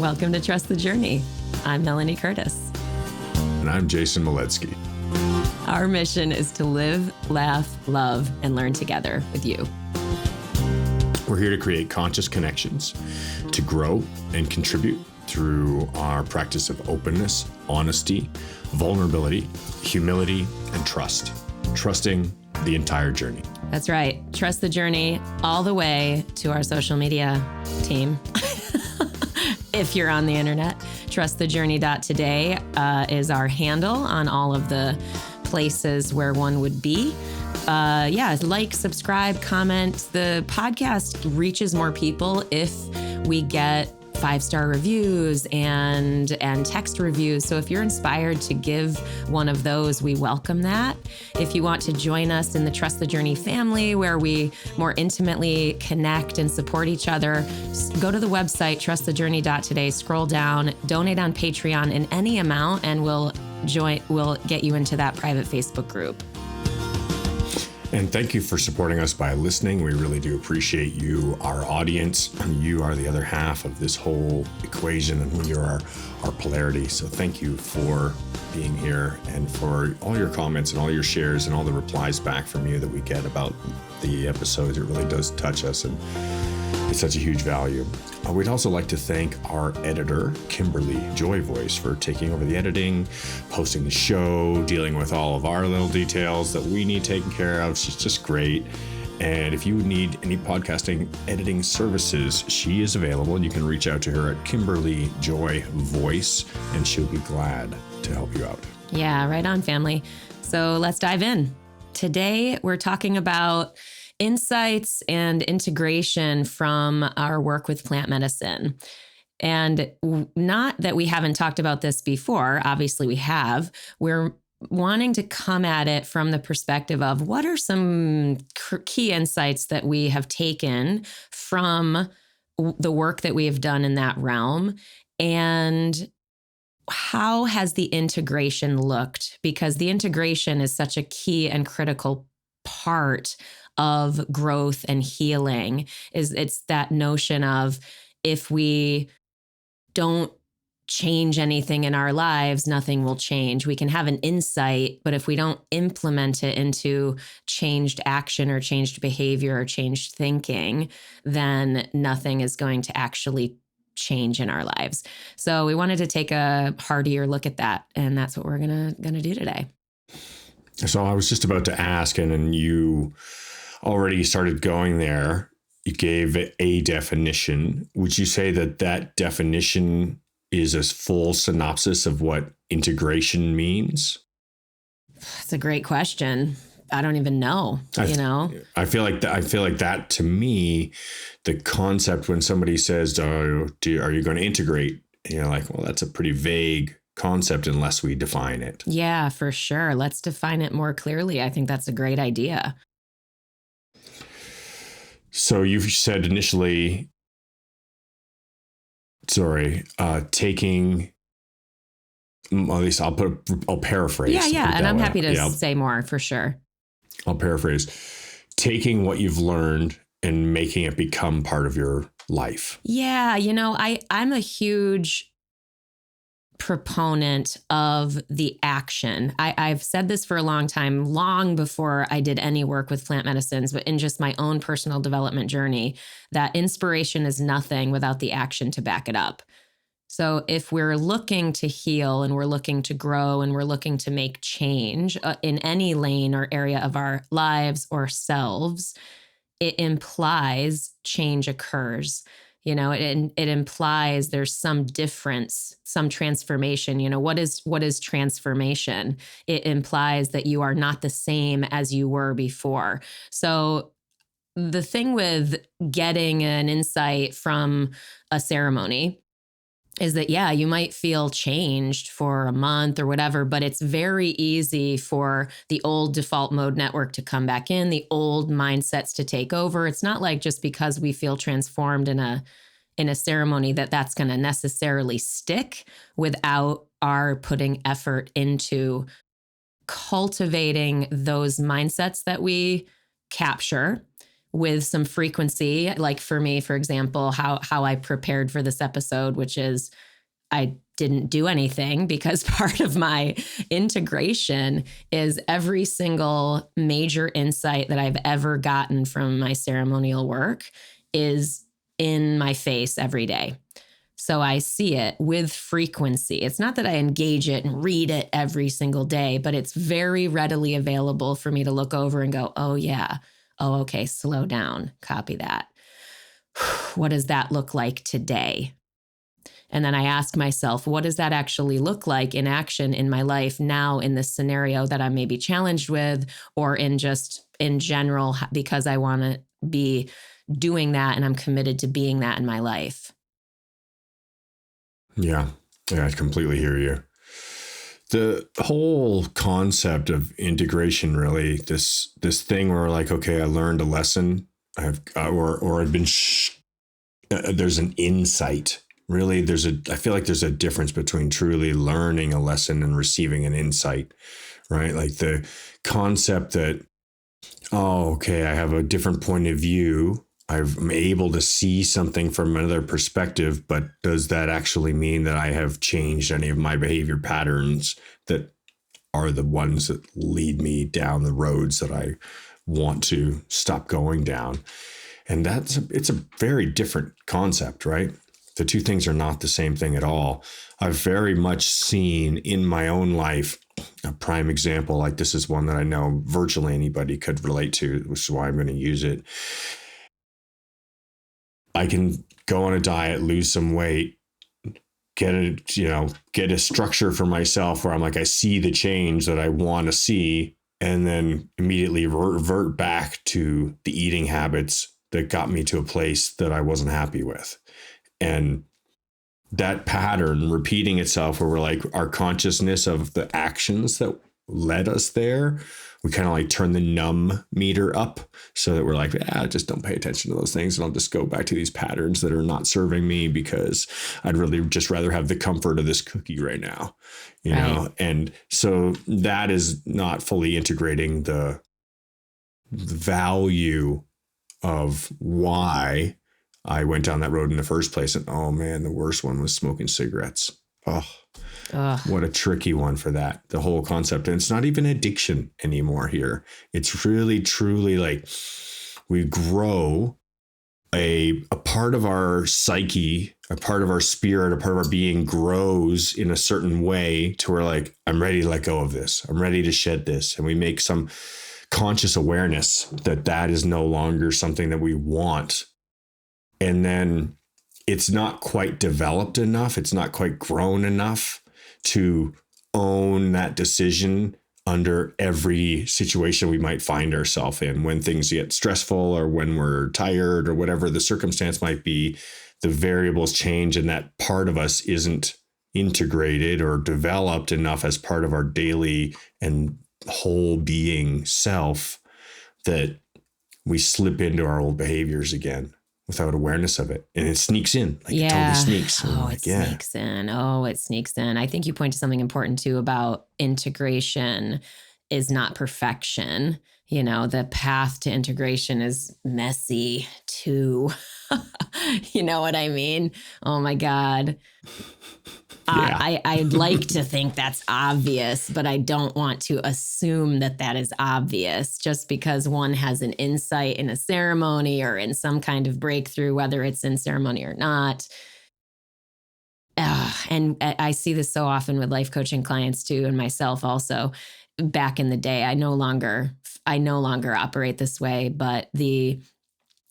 Welcome to Trust the Journey. I'm Melanie Curtis. And I'm Jason Moledzki. Our mission is to live, laugh, love, and learn together with you. We're here to create conscious connections, to grow and contribute through our practice of openness, honesty, vulnerability, humility, and trust. Trusting the entire journey. That's right. Trust the journey all the way to our social media team. If you're on the internet, trustthejourney.today is our handle on all of the places where one would be. Like, subscribe, comment. The podcast reaches more people if we get 5-star reviews and text reviews. So if you're inspired to give one of those, we welcome that. If you want to join us in the Trust the Journey family, where we more intimately connect and support each other, go to the website, trustthejourney.today, scroll down, donate on Patreon in any amount, and we'll get you into that private Facebook group. And thank you for supporting us by listening. We really do appreciate you, our audience. You are the other half of this whole equation, and you're our polarity. So thank you for being here and for all your comments and all your shares and all the replies back from you that we get about the episodes. It really does touch us, and it's such a huge value. We'd also like to thank our editor, Kimberly Joy Voice, for taking over the editing, posting the show, dealing with all of our little details that we need taken care of. She's just great. And if you need any podcasting editing services, she is available, and you can reach out to her at Kimberly Joy Voice, and she'll be glad to help you out. Yeah, right on, family. So let's dive in. Today, we're talking about insights and integration from our work with plant medicine. And not that we haven't talked about this before, obviously we have. We're wanting to come at it from the perspective of what are some key insights that we have taken from the work that we have done in that realm, and how has the integration looked? Because the integration is such a key and critical part of growth and healing. It's that notion of, if we don't change anything in our lives, nothing will change. We can have an insight, but if we don't implement it into changed action or changed behavior or changed thinking, then nothing is going to actually change in our lives. So we wanted to take a heartier look at that, and that's what we're gonna do today. So I was just about to ask, and then you already started going there. You gave a definition. Would you say that definition is a full synopsis of what integration means? That's a great question. I don't even know, I feel like that to me, the concept when somebody says, are you going to integrate? And you're like, well, that's a pretty vague concept unless we define it. Yeah, for sure. Let's define it more clearly. I think that's a great idea. So you said initially, taking, well, at least I'll paraphrase. Yeah. And I'm happy to say more, for sure. I'll paraphrase. Taking what you've learned and making it become part of your life. Yeah. I'm a huge proponent of the action. I've said this for a long time, long before I did any work with plant medicines, but in just my own personal development journey, that inspiration is nothing without the action to back it up. So if we're looking to heal and we're looking to grow and we're looking to make change in any lane or area of our lives or selves, it implies change occurs. It implies there's some difference, some transformation. What is transformation? It implies that you are not the same as you were before. So the thing with getting an insight from a ceremony is that, yeah, you might feel changed for a month or whatever, but it's very easy for the old default mode network to come back in, the old mindsets to take over. It's not like just because we feel transformed in a ceremony that's going to necessarily stick without our putting effort into cultivating those mindsets that we capture, with some frequency. Like for me, for example, how I prepared for this episode, which is I didn't do anything, because part of my integration is every single major insight that I've ever gotten from my ceremonial work is in my face every day. So I see it with frequency. It's not that I engage it and read it every single day, but it's very readily available for me to look over and go, oh, yeah. Oh, okay. Slow down. Copy that. What does that look like today? And then I ask myself, what does that actually look like in action in my life now in this scenario that I'm maybe challenged with, or in just in general, because I want to be doing that and I'm committed to being that in my life. Yeah. Yeah, I completely hear you. The whole concept of integration, really, this thing where like, okay, I learned a lesson, or I've been, there's an insight. Really, I feel like there's a difference between truly learning a lesson and receiving an insight, right? Like the concept that, oh, okay, I have a different point of view. I'm able to see something from another perspective, but does that actually mean that I have changed any of my behavior patterns that are the ones that lead me down the roads that I want to stop going down? And it's a very different concept, right? The two things are not the same thing at all. I've very much seen in my own life a prime example. Like this is one that I know virtually anybody could relate to, which is why I'm going to use it. I can go on a diet, lose some weight, get a structure for myself where I'm like, I see the change that I want to see, and then immediately revert back to the eating habits that got me to a place that I wasn't happy with. And that pattern repeating itself, where we're like, our consciousness of the actions that led us there, we kind of like turn the numb meter up so that we're like, just don't pay attention to those things. And I'll just go back to these patterns that are not serving me, because I'd really just rather have the comfort of this cookie right now, you know? And so that is not fully integrating the value of why I went down that road in the first place. And oh man, the worst one was smoking cigarettes. Oh, what a tricky one for that. The whole concept. And it's not even addiction anymore here. It's really, truly like we grow a part of our psyche, a part of our spirit, a part of our being grows in a certain way to where like, I'm ready to let go of this. I'm ready to shed this. And we make some conscious awareness that that is no longer something that we want. And then it's not quite developed enough. It's not quite grown enough to own that decision under every situation we might find ourselves in. When things get stressful, or when we're tired, or whatever the circumstance might be, the variables change, and that part of us isn't integrated or developed enough as part of our daily and whole being self, that we slip into our old behaviors again without awareness of it. And it sneaks in. Like it totally sneaks. Sneaks in. Oh, it sneaks in. I think you point to something important too about integration is not perfection. You know, the path to integration is messy too. You know what I mean? Oh my God. I'd like to think that's obvious, but I don't want to assume that that is obvious just because one has an insight in a ceremony or in some kind of breakthrough, whether it's in ceremony or not. And I see this so often with life coaching clients too, and myself also. Back in the day, I no longer operate this way, but the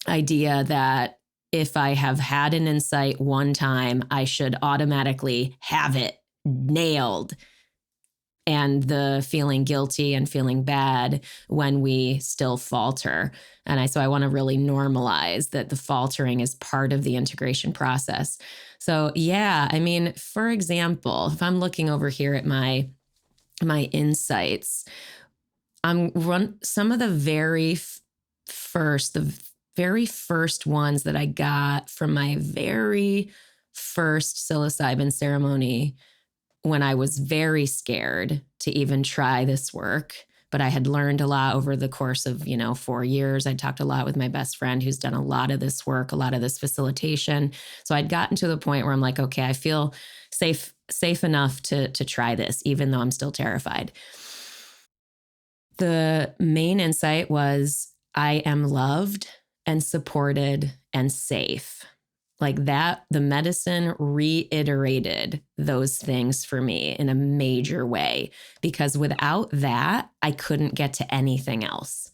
idea that if I have had an insight one time, I should automatically have it nailed. And the feeling guilty and feeling bad when we still falter. And so I want to really normalize that the faltering is part of the integration process. So yeah, I mean, for example, if I'm looking over here at my insights, some of the very first ones that I got from my very first psilocybin ceremony, when I was very scared to even try this work but I had learned a lot over the course of, 4 years. I talked a lot with my best friend who's done a lot of this work, a lot of this facilitation. So I'd gotten to the point where I'm like, okay, I feel safe enough to try this, even though I'm still terrified. The main insight was I am loved and supported and safe. Like that, the medicine reiterated those things for me in a major way, because without that, I couldn't get to anything else.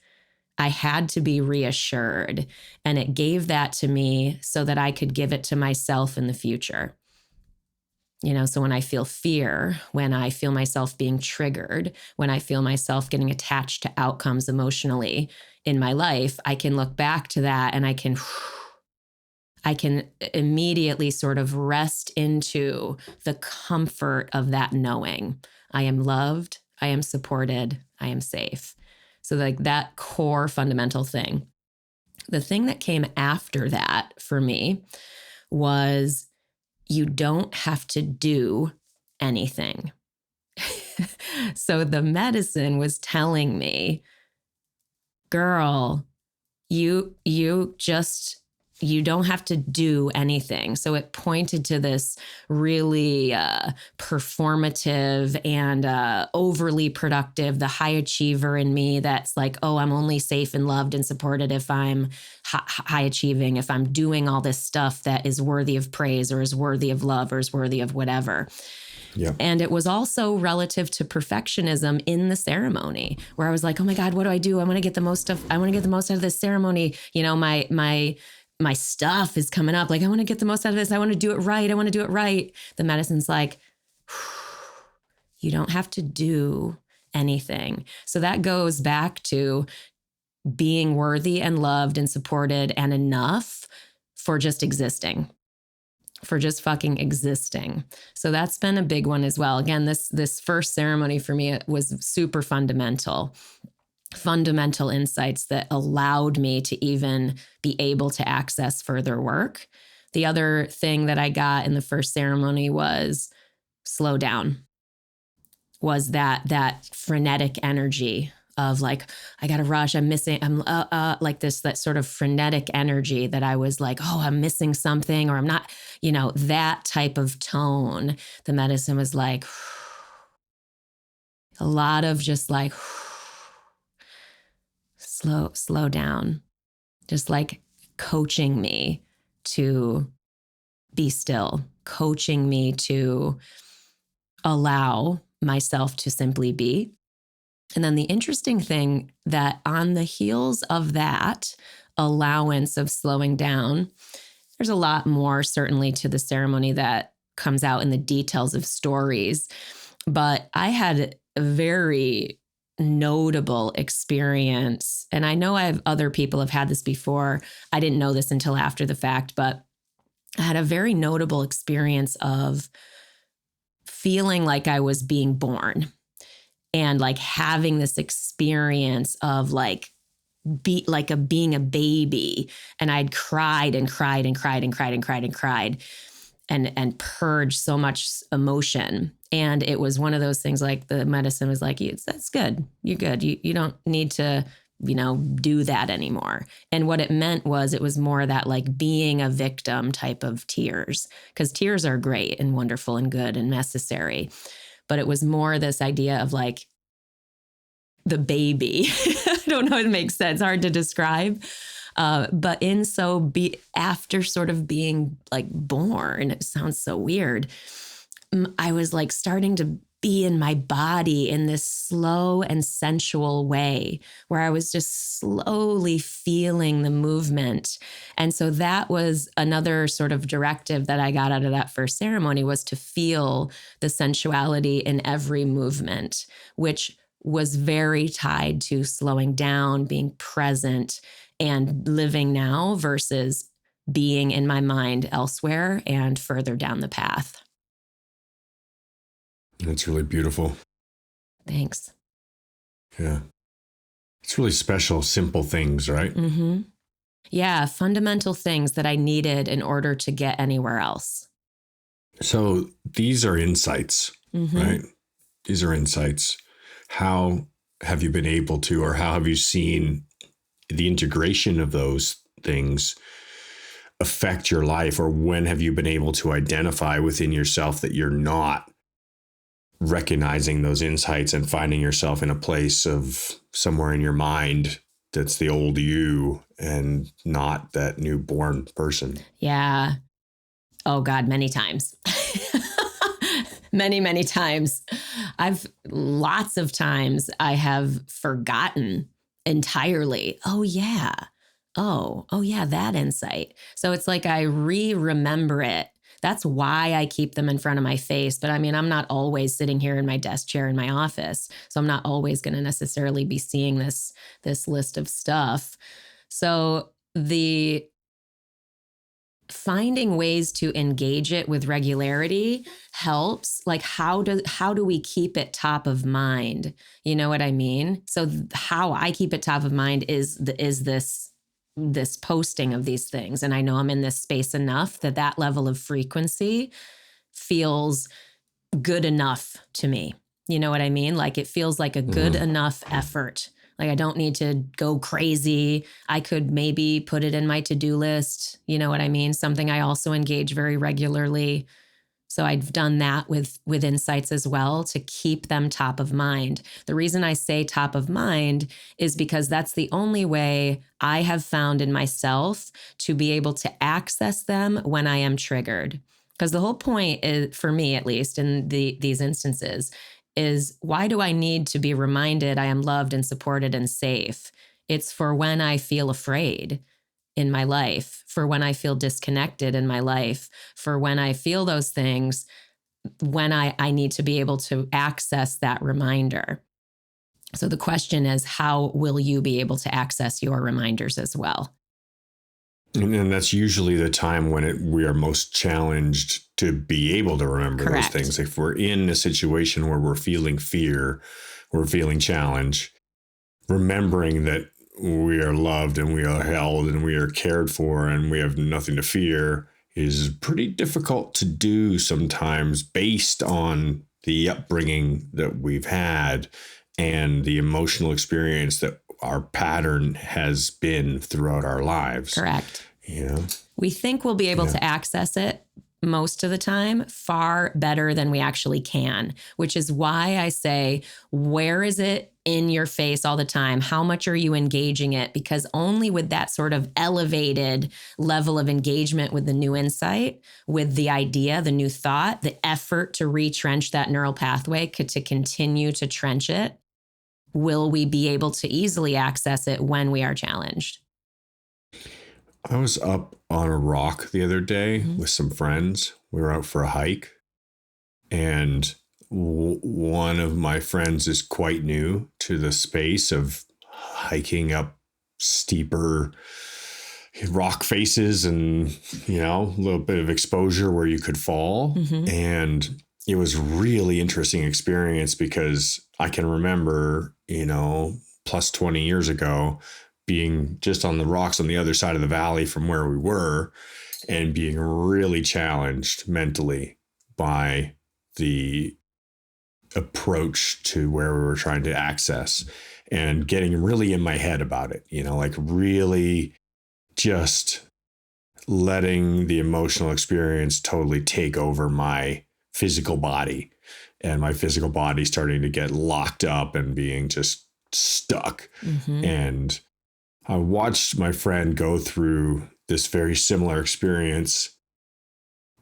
I had to be reassured, and it gave that to me so that I could give it to myself in the future. So when I feel fear, when I feel myself being triggered, when I feel myself getting attached to outcomes emotionally in my life, I can look back to that and I can immediately sort of rest into the comfort of that knowing I am loved, I am supported, I am safe. So like that core fundamental thing. The thing that came after that for me was you don't have to do anything. So the medicine was telling me, girl, you don't have to do anything. So it pointed to this really performative and overly productive, the high achiever in me that's like, oh, I'm only safe and loved and supported if I'm high achieving, if I'm doing all this stuff that is worthy of praise or is worthy of love or is worthy of whatever. Yeah. And it was also relative to perfectionism in the ceremony, where I was like, oh my God, what do I do? I want to get the most out of this ceremony. My stuff is coming up. Like, I want to get the most out of this. I want to do it right. The medicine's like, you don't have to do anything. So that goes back to being worthy and loved and supported and enough for just existing. For just fucking existing. So that's been a big one as well. Again, this first ceremony for me was super fundamental insights that allowed me to even be able to access further work. The other thing that I got in the first ceremony was slow down, was that frenetic energy of like, I got to rush. I'm missing, I'm like that sort of frenetic energy that I was like, oh, I'm missing something, or I'm not, that type of tone. The medicine was like, a lot of just like, slow down, just like coaching me to be still, coaching me to allow myself to simply be. And then the interesting thing that on the heels of that allowance of slowing down, there's a lot more certainly to the ceremony that comes out in the details of stories. But I had a very notable experience. And I know other people have had this before. I didn't know this until after the fact, but I had a very notable experience of feeling like I was being born. And like having this experience of like being a baby, and I'd cried and cried and cried and cried and cried and cried and purged so much emotion. And it was one of those things like the medicine was like, that's good. You're good. You don't need to, do that anymore. And what it meant was it was more that like being a victim type of tears, because tears are great and wonderful and good and necessary. But it was more this idea of like the baby. I don't know if it makes sense. Hard to describe. But after sort of being like born, it sounds so weird. I was like starting to be in my body in this slow and sensual way where I was just slowly feeling the movement. And so that was another sort of directive that I got out of that first ceremony, was to feel the sensuality in every movement, which was very tied to slowing down, being present, and living now versus being in my mind elsewhere and further down the path. That's really beautiful. Thanks. Yeah. It's really special, simple things, right? Mm-hmm. Yeah, fundamental things that I needed in order to get anywhere else. So these are insights, Mm-hmm. right? These are insights. How have you been able to, or how have you seen the integration of those things affect your life? Or when have you been able to identify within yourself that you're not recognizing those insights and finding yourself in a place of somewhere in your mind that's the old you and not that newborn person? Yeah. Oh God, many times. Many, many times. Lots of times I have forgotten entirely. Oh yeah. Oh yeah, that insight. So it's like I remember it. That's why I keep them in front of my face. But I mean, I'm not always sitting here in my desk chair in my office. So I'm not always going to necessarily be seeing this list of stuff. So the finding ways to engage it with regularity helps. Like how do we keep it top of mind? You know what I mean? So how I keep it top of mind is this posting of these things, and I know I'm in this space enough that level of frequency feels good enough to me. You know what I mean? Like it feels like a good enough effort. Like I don't need to go crazy. I could maybe put it in my to-do list. You know what I mean? Something I also engage very regularly. So I've done that with insights as well to keep them top of mind. The reason I say top of mind is because that's the only way I have found in myself to be able to access them when I am triggered. Because the whole point is, for me at least in these instances, is why do I need to be reminded I am loved and supported and safe? It's for when I feel afraid in my life, for when I feel disconnected in my life, for when I feel those things, when I need to be able to access that reminder. So the question is, how will you be able to access your reminders as well? And that's usually the time when we are most challenged to be able to remember Correct. those things. If we're in a situation where we're feeling fear, we're feeling challenge, remembering that we are loved and we are held and we are cared for and we have nothing to fear is pretty difficult to do sometimes based on the upbringing that we've had and the emotional experience that our pattern has been throughout our lives. Correct. Yeah. We think we'll be able to access it most of the time far better than we actually can, which is why I say, where is it in your face all the time? How much are you engaging it? Because only with that sort of elevated level of engagement with the new insight, with the idea, the new thought, the effort to retrench that neural pathway, to continue to trench it, will we be able to easily access it when we are challenged. I was up on a rock the other day with some friends. We were out for a hike, and one of my friends is quite new to the space of hiking up steeper rock faces and, a little bit of exposure where you could fall. And it was really interesting experience because I can remember, plus 20 years ago, being just on the rocks on the other side of the valley from where we were and being really challenged mentally by the approach to where we were trying to access and getting really in my head about it, like really just letting the emotional experience totally take over my physical body, and my physical body starting to get locked up and being just stuck. And I watched my friend go through this very similar experience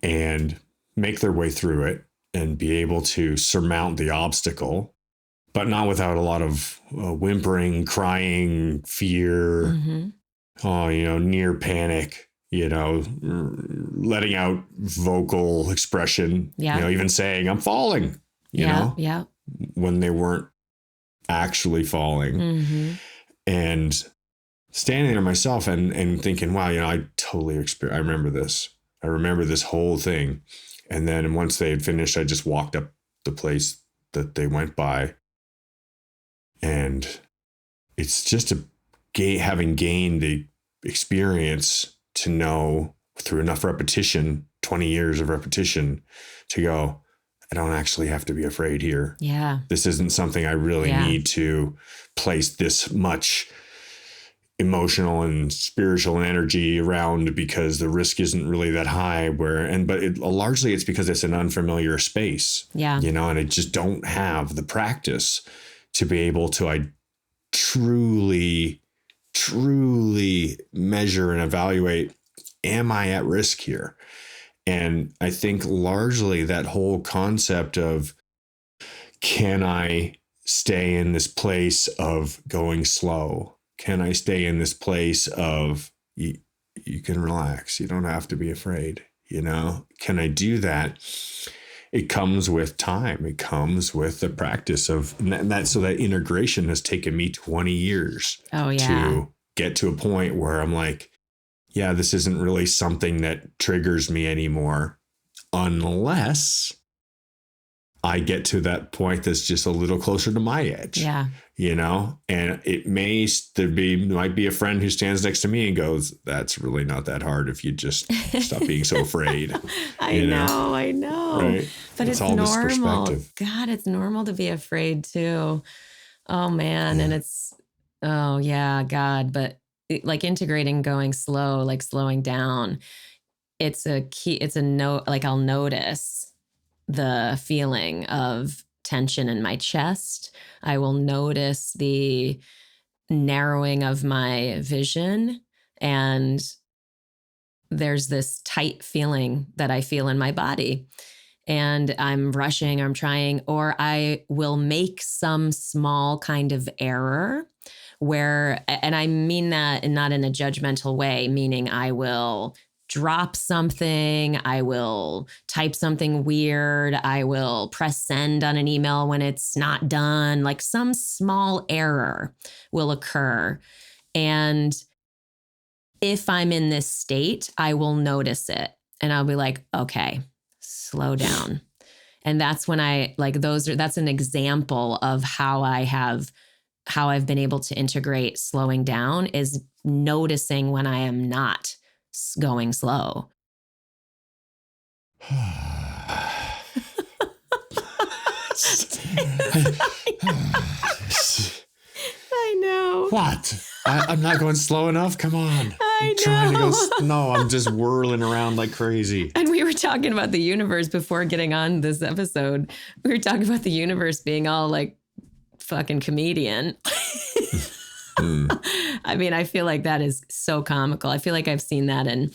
and make their way through it and be able to surmount the obstacle, but not without a lot of whimpering, crying, fear, near panic, letting out vocal expression, even saying, I'm falling, when they weren't actually falling. And standing there myself and thinking, wow, I totally I remember this. I remember this whole thing. And then once they had finished, I just walked up the place that they went by. And it's just having gained the experience to know through enough repetition, 20 years of repetition, to go, I don't actually have to be afraid here. Yeah. This isn't something I really need to place this much emotional and spiritual energy around, because the risk isn't really that high. Largely it's because it's an unfamiliar space. Yeah. And I just don't have the practice to be able to truly measure and evaluate, am I at risk here? And I think largely that whole concept of, can I stay in this place of going slow? Can I stay in this place of, you can relax, you don't have to be afraid, Can I do that? It comes with time. It comes with the practice of so that integration has taken me 20 years to get to a point where I'm like, yeah, this isn't really something that triggers me anymore, unless I get to that point that's just a little closer to my edge. Yeah. And it might be a friend who stands next to me and goes, that's really not that hard if you just stop being so afraid. I know. Right? But it's all normal. This perspective. God, it's normal to be afraid too. Oh man. And it's, oh yeah, God. But like integrating going slow, like slowing down, it's a key, it's a note, like I'll notice the feeling of tension in my chest. I will notice the narrowing of my vision, and there's this tight feeling that I feel in my body. And I'm rushing, I'm trying, or I will make some small kind of error and I mean that not in a judgmental way, meaning I will drop something, I will type something weird, I will press send on an email when it's not done, like some small error will occur. And if I'm in this state, I will notice it and I'll be like, okay, slow down. And that's when that's an example of how I've been able to integrate slowing down, is noticing when I am not going slow. I know. What? I'm not going slow enough? Come on. I know. Trying to go. No, I'm just whirling around like crazy. And we were talking about the universe before getting on this episode. We were talking about the universe being all like fucking comedian. I mean, I feel like that is so comical. I feel like I've seen that in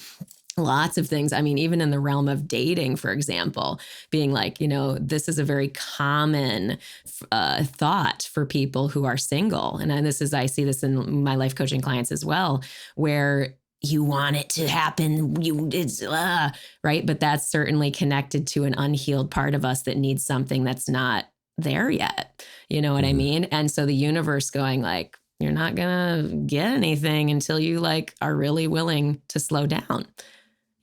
lots of things. I mean, even in the realm of dating, for example, being like, this is a very common thought for people who are single. And I see this in my life coaching clients as well, where you want it to happen. Right. But that's certainly connected to an unhealed part of us that needs something that's not there yet. You know what I mean? And so the universe going like, you're not going to get anything until you like are really willing to slow down,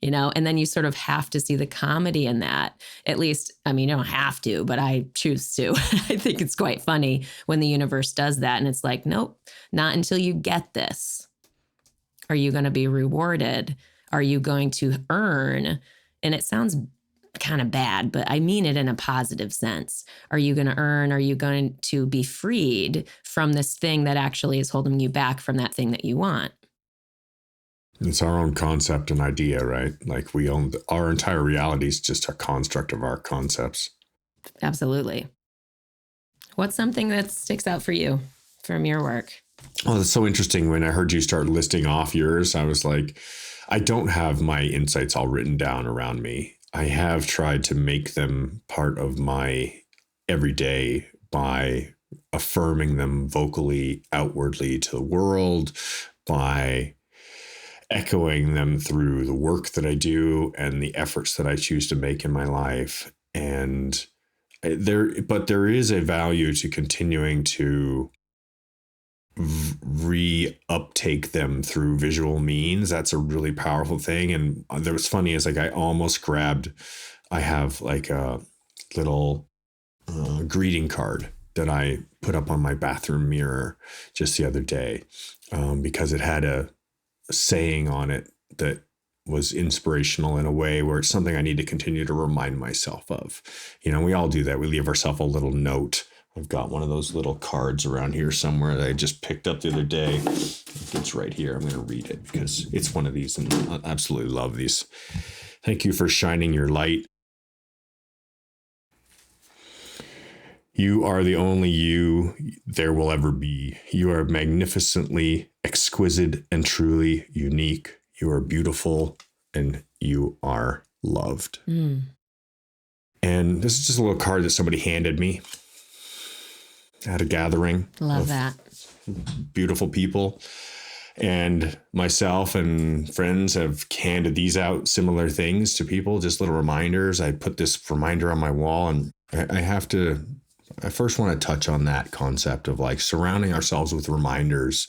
and then you sort of have to see the comedy in that. At least, I mean, you don't have to, but I choose to. I think it's quite funny when the universe does that. And it's like, nope, not until you get this. Are you going to be rewarded? Are you going to earn? And it sounds kind of bad, but I mean it in a positive sense. Are you going to earn? Are you going to be freed from this thing that actually is holding you back from that thing that you want? It's our own concept and idea, right? Like we own our entire reality is just a construct of our concepts. Absolutely. What's something that sticks out for you from your work? Oh, that's so interesting. When I heard you start listing off yours, I was like, I don't have my insights all written down around me. I have tried to make them part of my everyday by affirming them vocally, outwardly to the world, by echoing them through the work that I do and the efforts that I choose to make in my life. And there is a value to continuing to re-uptake them through visual means. That's a really powerful thing. And that was funny is like I have like a little greeting card that I put up on my bathroom mirror just the other day because it had a saying on it that was inspirational in a way where it's something I need to continue to remind myself of. We all do that. We leave ourselves a little note. I've got one of those little cards around here somewhere that I just picked up the other day. It's right here. I'm going to read it because it's one of these and I absolutely love these. Thank you for shining your light. You are the only you there will ever be. You are magnificently exquisite and truly unique. You are beautiful and you are loved. And this is just a little card that somebody handed me at a gathering. Love that. Beautiful people. And myself and friends have handed these out, similar things to people, just little reminders. I put this reminder on my wall, and I first want to touch on that concept of like surrounding ourselves with reminders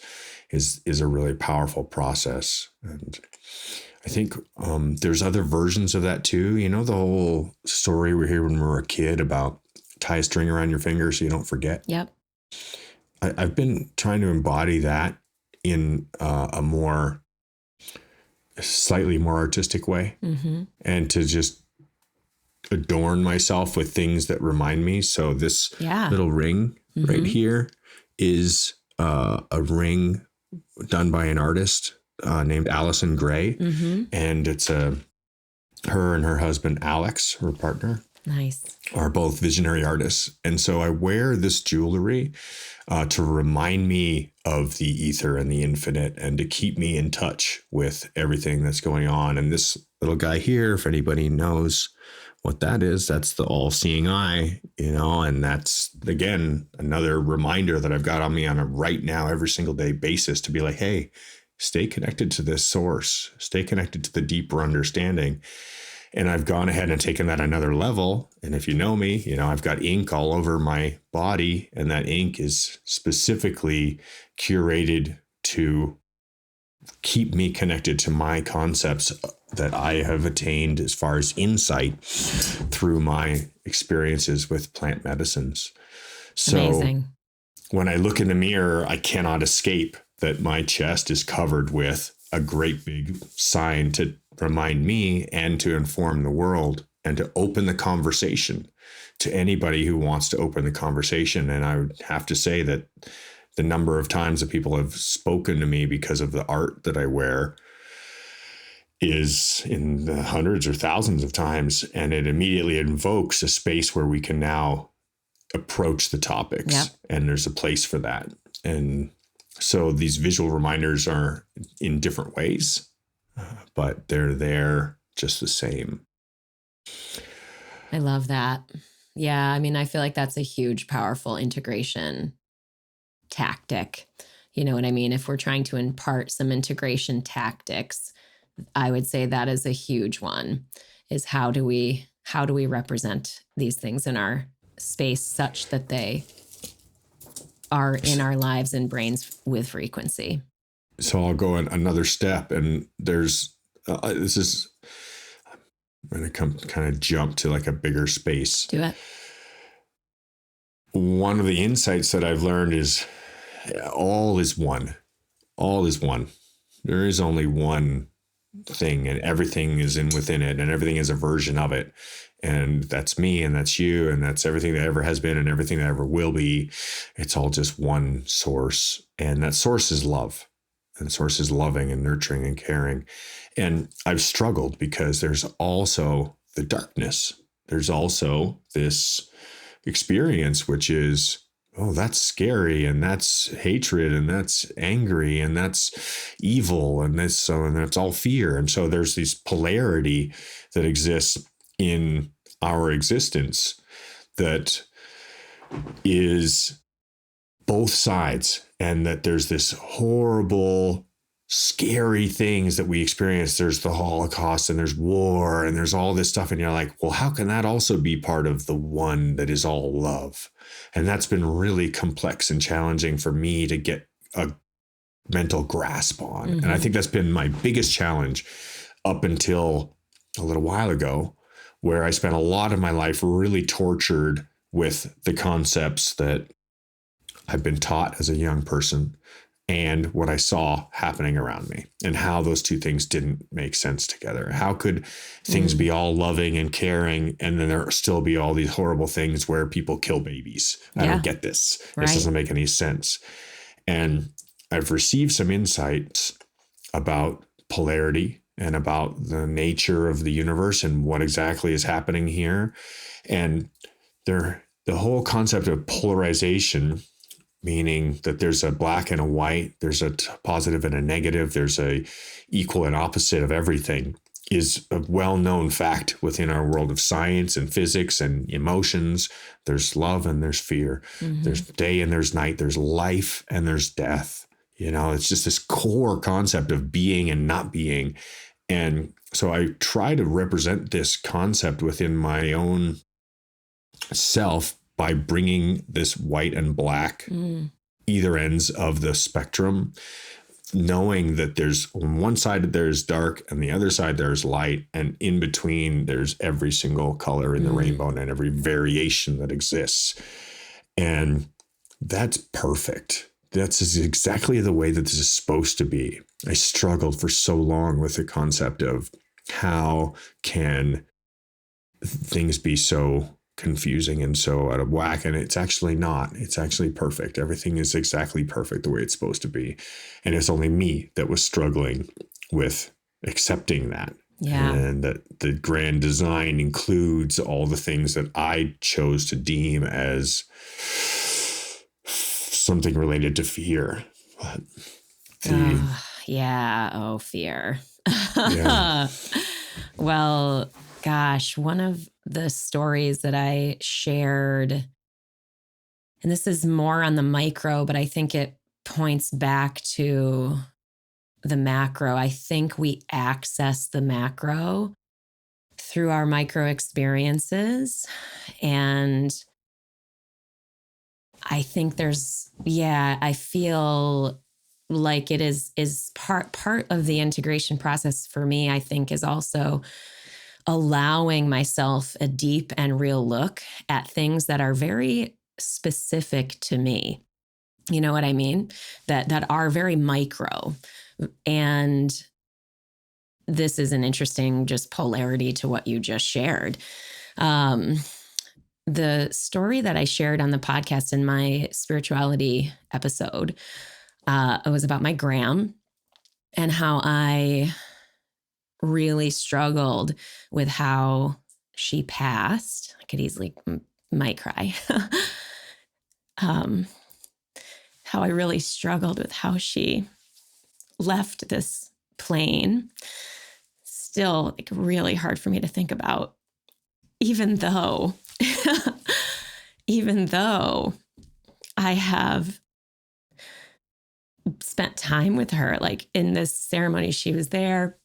is a really powerful process. And I think there's other versions of that too. The whole story we hear when we were a kid about tie a string around your finger so you don't forget. Yep. I've been trying to embody that in a slightly more artistic way, and to just adorn myself with things that remind me. So this little ring right here is a ring done by an artist named Allison Gray. And it's her and her husband, Alex, her partner. Nice. Are both visionary artists. And so I wear this jewelry to remind me of the ether and the infinite and to keep me in touch with everything that's going on. And this little guy here, if anybody knows what that is, that's the all-seeing eye, and that's, again, another reminder that I've got on me on a right now, every single day basis to be like, hey, stay connected to this source, stay connected to the deeper understanding. And I've gone ahead and taken that another level. And if you know me, I've got ink all over my body, and that ink is specifically curated to keep me connected to my concepts that I have attained as far as insight through my experiences with plant medicines. So amazing. When I look in the mirror, I cannot escape that my chest is covered with a great big sign to remind me and to inform the world and to open the conversation to anybody who wants to open the conversation. And I would have to say that the number of times that people have spoken to me because of the art that I wear is in the hundreds or thousands of times. And it immediately invokes a space where we can now approach the topics. Yep. And there's a place for that. And so these visual reminders are in different ways, but they're there just the same. I love that. Yeah. I mean, I feel like that's a huge, powerful integration tactic. You know what I mean? If we're trying to impart some integration tactics, I would say that is a huge one, is how do we represent these things in our space such that they are in our lives and brains with frequency. So I'll go another step, and there's I'm going to kind of jump to like a bigger space. Do it. One of the insights that I've learned is all is one. All is one. There is only one thing, and everything is within it, and everything is a version of it. And that's me, and that's you, and that's everything that ever has been and everything that ever will be. It's all just one source. And that source is love. And the source is loving and nurturing and caring. And I've struggled because there's also the darkness. There's also this experience, which is, oh, that's scary, and that's hatred, and that's angry, and that's evil, and that's all fear. And so there's this polarity that exists in our existence that is both sides, and that there's this horrible, scary things that we experience. There's the Holocaust, and there's war, and there's all this stuff. And you're like, well, how can that also be part of the one that is all love? And that's been really complex and challenging for me to get a mental grasp on. Mm-hmm. And I think that's been my biggest challenge up until a little while ago, where I spent a lot of my life really tortured with the concepts that I've been taught as a young person and what I saw happening around me, and how those two things didn't make sense together. How could things be all loving and caring, and then there still be all these horrible things where people kill babies? I Yeah. don't get this. This Right. doesn't make any sense. And I've received some insights about polarity and about the nature of the universe and what exactly is happening here. And the whole concept of polarization, meaning that there's a black and a white, there's a positive and a negative, there's a equal and opposite of everything, is a well-known fact within our world of science and physics and emotions. There's love and there's fear. Mm-hmm. There's day and there's night. There's life and there's death. You know, it's just this core concept of being and not being. And so I try to represent this concept within my own self by bringing this white and black either ends of the spectrum, knowing that there's on one side there's dark and the other side there's light, and in between there's every single color in the rainbow and every variation that exists. And that's perfect. That's exactly the way that this is supposed to be. I struggled for so long with the concept of how can things be so confusing and so out of whack, and it's actually not. It's actually perfect. Everything is exactly perfect the way it's supposed to be, and it's only me that was struggling with accepting that. Yeah. And that the grand design includes all the things that I chose to deem as something related to fear. But fear. Yeah. Well, gosh, one of the stories that I shared, and this is more on the micro, but I think it points back to the macro. I think we access the macro through our micro experiences. And I think I feel like it is part of the integration process for me, I think, is also allowing myself a deep and real look at things that are very specific to me. You know what I mean? That are very micro. And this is an interesting just polarity to what you just shared. The story that I shared on the podcast in my spirituality episode, it was about my gram and how I really struggled with how she passed. I could easily might cry. How I really struggled with how she left this plane. Still, like, really hard for me to think about, even though I have spent time with her, like in this ceremony, she was there.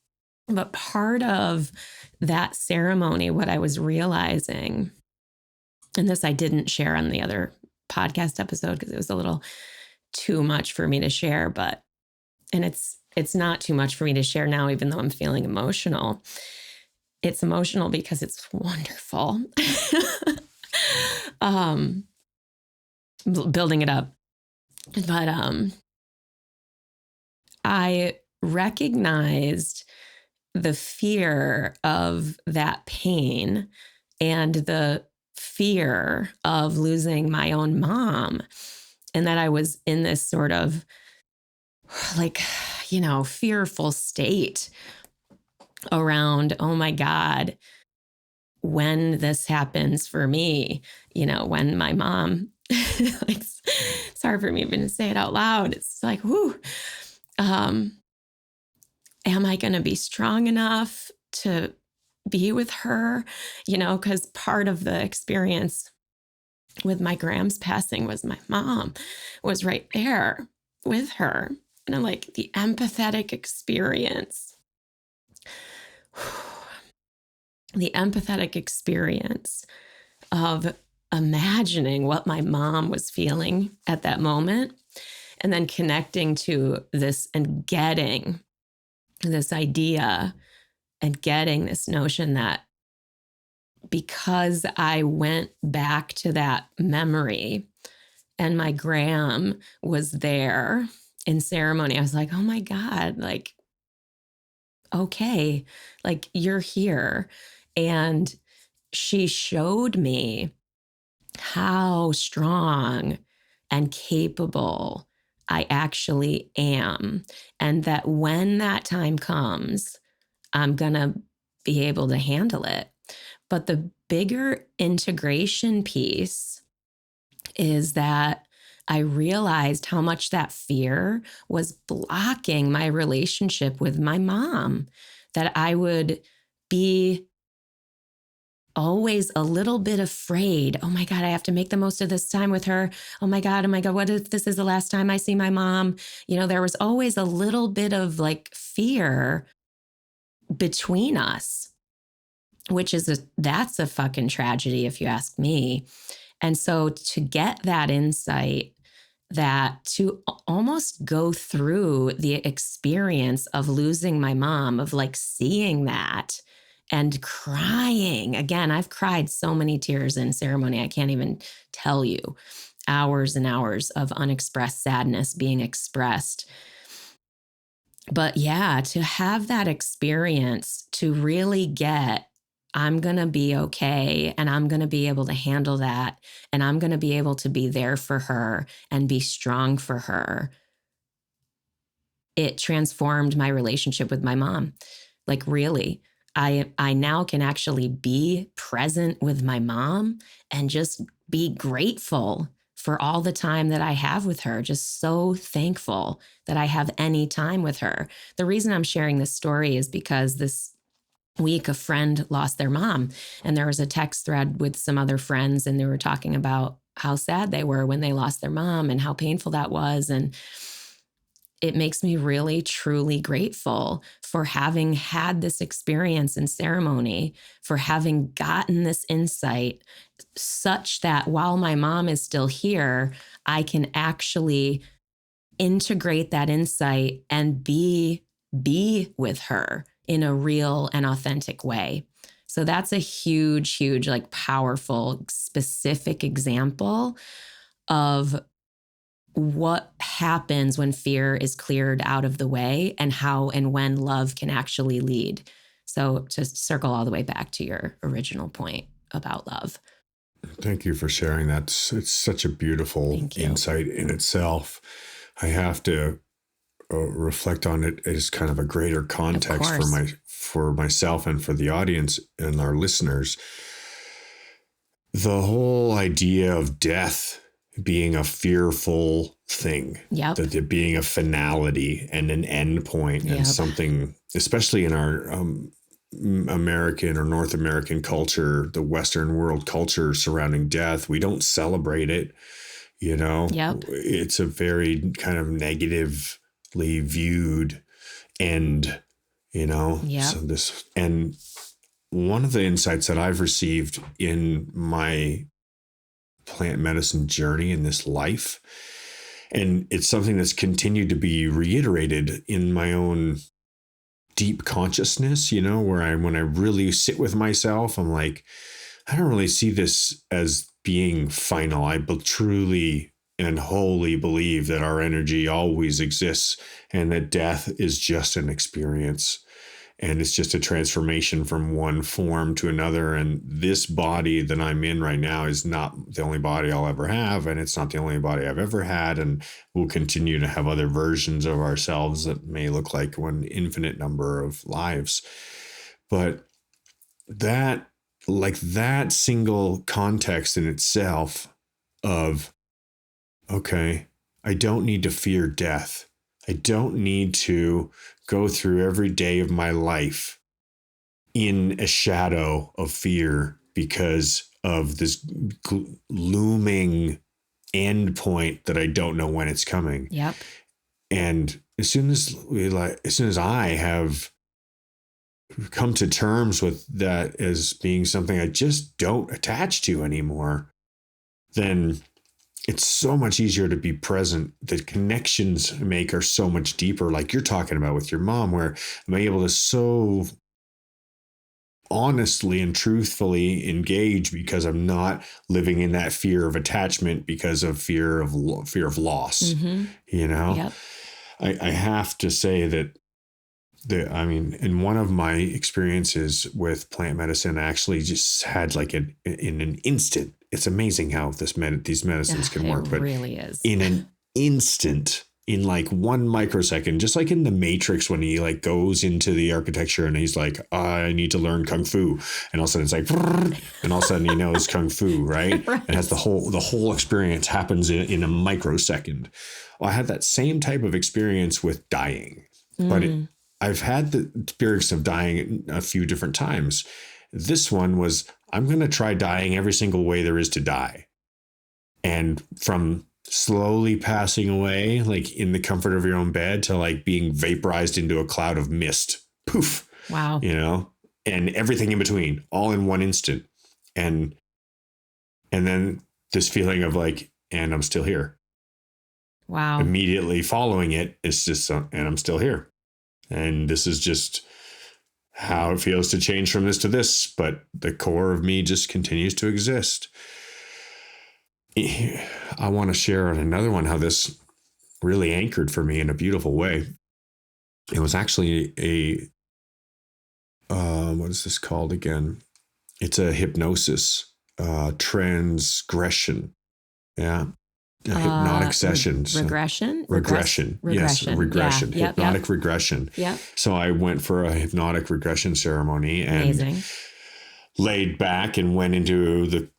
But part of that ceremony, what I was realizing, and this I didn't share on the other podcast episode because it was a little too much for me to share, and it's not too much for me to share now, even though I'm feeling emotional. It's emotional because it's wonderful. Building it up. But I recognized the fear of that pain and the fear of losing my own mom, and that I was in this sort of like, fearful state around, oh my God, when this happens for me, when my mom, like, it's hard for me even to say it out loud. It's like, whoo, am I going to be strong enough to be with her? Because part of the experience with my Gram's passing was my mom was right there with her. And I'm like, the empathetic experience. The empathetic experience of imagining what my mom was feeling at that moment, and then connecting to this and getting this idea and getting this notion that because I went back to that memory and my Gram was there in ceremony. I was like, oh my God, like, okay, like you're here. And she showed me how strong and capable I actually am. And that when that time comes, I'm going to be able to handle it. But the bigger integration piece is that I realized how much that fear was blocking my relationship with my mom, that I would be always a little bit afraid. Oh my God, I have to make the most of this time with her. Oh my God, what if this is the last time I see my mom? There was always a little bit of like fear between us, that's a fucking tragedy if you ask me. And so to get that insight, that to almost go through the experience of losing my mom, of like seeing that and crying. Again, I've cried so many tears in ceremony. I can't even tell you. Hours and hours of unexpressed sadness being expressed. But yeah, to have that experience, to really get, I'm going to be okay and I'm going to be able to handle that and I'm going to be able to be there for her and be strong for her. It transformed my relationship with my mom. Like really, I now can actually be present with my mom and just be grateful for all the time that I have with her. Just so thankful that I have any time with her. The reason I'm sharing this story is because this week a friend lost their mom, and there was a text thread with some other friends, and they were talking about how sad they were when they lost their mom and how painful that was. And it makes me really, truly grateful for having had this experience in ceremony, for having gotten this insight such that while my mom is still here, I can actually integrate that insight and be with her in a real and authentic way. So that's a huge, huge, like powerful, specific example of what happens when fear is cleared out of the way and how and when love can actually lead. So to circle all the way back to your original point about love. Thank you for sharing that. It's such a beautiful insight in itself. I have to reflect on it as kind of a greater context for myself and for the audience and our listeners. The whole idea of death being a fearful thing, that it being a finality and an end point and something, especially in our American or North American culture, the Western world culture surrounding death, we don't celebrate it. It's a very kind of negatively viewed end, So and one of the insights that I've received in my plant medicine journey in this life, and it's something that's continued to be reiterated in my own deep consciousness, where when I really sit with myself, I'm like, I don't really see this as being final. I truly and wholly believe that our energy always exists and that death is just an experience. And it's just a transformation from one form to another. And this body that I'm in right now is not the only body I'll ever have. And it's not the only body I've ever had. And we'll continue to have other versions of ourselves that may look like one infinite number of lives. But that single context in itself of, okay, I don't need to fear death. I don't need to go through every day of my life in a shadow of fear because of this looming end point that I don't know when it's coming. Yep. And as soon as I have come to terms with that as being something I just don't attach to anymore, then it's so much easier to be present. The connections I make are so much deeper, like you're talking about with your mom, where I'm able to so honestly and truthfully engage because I'm not living in that fear of attachment because of fear of loss, Yep. I have to say that I mean, in one of my experiences with plant medicine, I actually just had like in an instant. It's amazing how these medicines can It work, but really is. in an instant, in like 1 microsecond, just like in the Matrix when he like goes into the architecture and he's like, I need to learn kung fu, and all of a sudden it's like, and all of a sudden he knows kung fu, right? Right. And has the whole experience happens in a microsecond. Well, I had that same type of experience with dying, but I've had the experience of dying a few different times. This one was, I'm going to try dying every single way there is to die. And from slowly passing away, like in the comfort of your own bed, to like being vaporized into a cloud of mist. Poof. Wow. You know, and everything in between, all in one instant. And then this feeling of like, and I'm still here. Wow. Immediately following it, it's just, and I'm still here. And this is just how it feels to change from this to this. But the core of me just continues to exist. I want to share on another one how this really anchored for me in a beautiful way. It was actually what is this called again? It's a hypnosis, transgression. Yeah. A hypnotic session. Regression? Regression. Yes, regression. Yeah. Hypnotic regression. Yep. So I went for a hypnotic regression ceremony and Amazing. laid back and went into the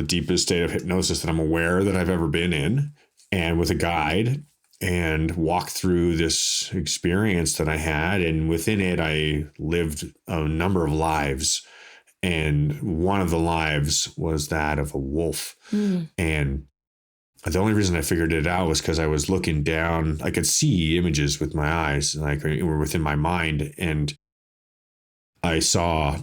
deepest state of hypnosis that I'm aware that I've ever been in, and with a guide, and walked through this experience that I had. And within it, I lived a number of lives. And one of the lives was that of a wolf. And the only reason I figured it out was because I was looking down. I could see images with my eyes, like were within my mind. And I saw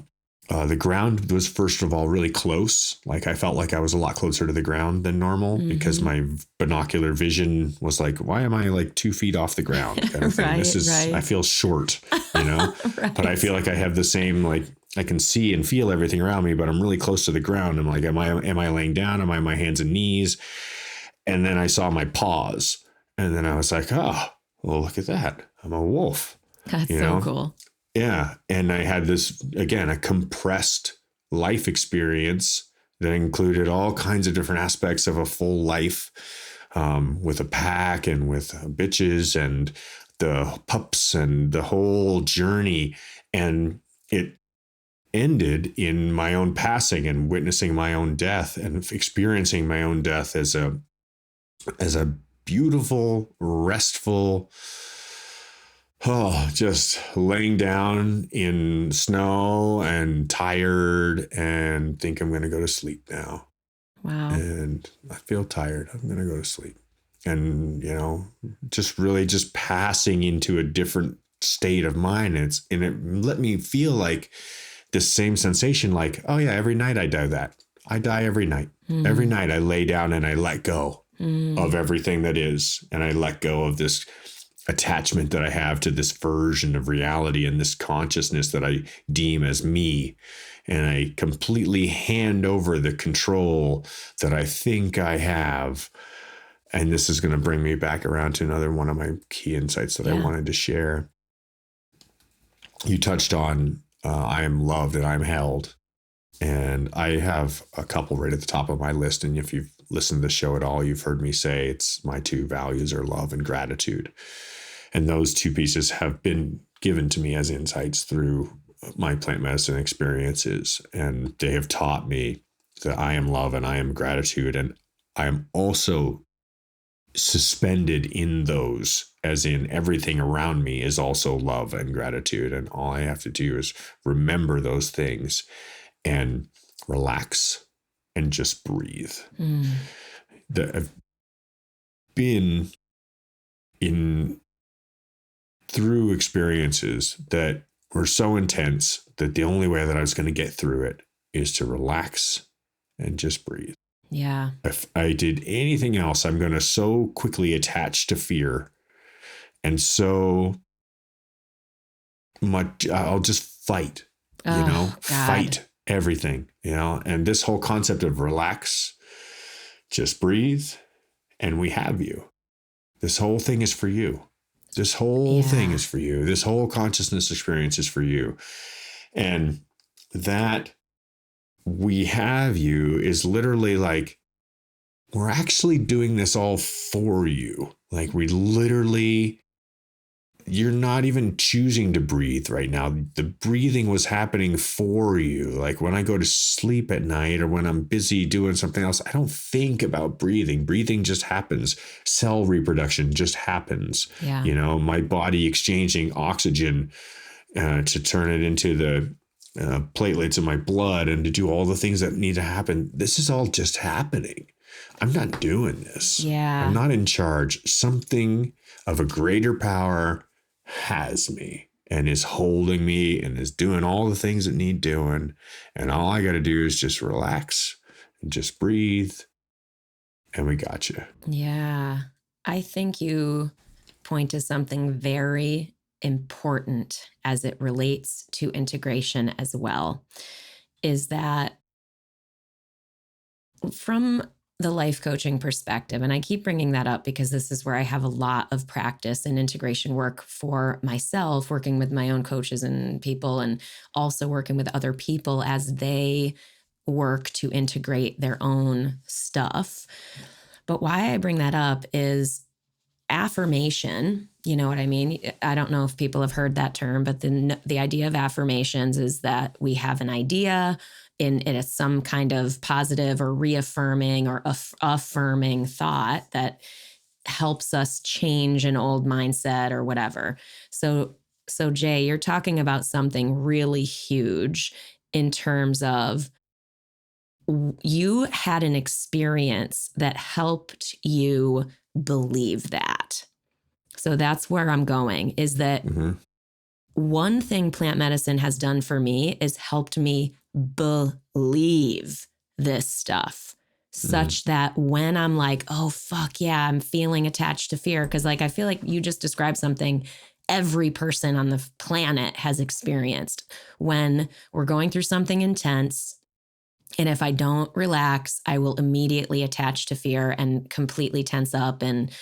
the ground was, first of all, really close. Like I felt like I was a lot closer to the ground than normal because my binocular vision was like, why am I like 2 feet off the ground? Kind of thing. Right. I feel short, Right. but I feel like I have the same, like I can see and feel everything around me, but I'm really close to the ground. I'm like, am I laying down? Am I on my hands and knees? And then I saw my paws, and then I was like, oh, well, look at that. I'm a wolf. That's so cool. Yeah. And I had this, again, a compressed life experience that included all kinds of different aspects of a full life, with a pack and with bitches and the pups and the whole journey. And it ended in my own passing and witnessing my own death and experiencing my own death as a beautiful, restful, just laying down in snow and tired and think I'm going to go to sleep now. Wow. And I feel tired. I'm going to go to sleep. And, just really just passing into a different state of mind. And it let me feel like this same sensation, like, oh yeah, every night I do that. I die every night. Every night I lay down and I let go of everything that is. And I let go of this attachment that I have to this version of reality and this consciousness that I deem as me. And I completely hand over the control that I think I have. And this is going to bring me back around to another one of my key insights that I wanted to share. You touched on, I am loved and I'm held. And I have a couple right at the top of my list. And if you've listened to the show at all, you've heard me say it's my 2 values are love and gratitude. And those 2 pieces have been given to me as insights through my plant medicine experiences. And they have taught me that I am love and I am gratitude. And I am also suspended in those, as in everything around me is also love and gratitude. And all I have to do is remember those things and relax and just breathe. I've been through experiences that were so intense that the only way that I was going to get through it is to relax and just breathe. Yeah. If I did anything else, I'm going to so quickly attach to fear. And so much, I'll just fight, fight everything, and this whole concept of relax, just breathe, and we have you. This whole thing is for you. This whole thing Yeah. is for you. This whole consciousness experience is for you. And that we have you is literally like, we're actually doing this all for you. Like we literally, you're not even choosing to breathe right now. The breathing was happening for you. Like when I go to sleep at night or when I'm busy doing something else, I don't think about breathing. Breathing just happens. Cell reproduction just happens. Yeah. You know, my body exchanging oxygen to turn it into the platelets in my blood and to do all the things that need to happen. This is all just happening. I'm not doing this. I'm Yeah. not in charge. Something of a greater power has me and is holding me and is doing all the things that need doing. And all I got to do is just relax and just breathe. And we got you. Yeah. I think you point to something very important as it relates to integration as well, is that from the life coaching perspective, and I keep bringing that up because this is where I have a lot of practice and integration work for myself, working with my own coaches and people, and also working with other people as they work to integrate their own stuff. But why I bring that up is affirmation. You know what I mean? I don't know if people have heard that term, but the idea of affirmations is that we have an idea in it is some kind of positive or reaffirming or affirming thought that helps us change an old mindset or whatever. So Jay, you're talking about something really huge in terms of you had an experience that helped you believe that. So that's where I'm going, is that one thing plant medicine has done for me is helped me believe this stuff such that when I'm like, oh, fuck yeah, I'm feeling attached to fear. Cause like, I feel like you just described something every person on the planet has experienced when we're going through something intense. And if I don't relax, I will immediately attach to fear and completely tense up and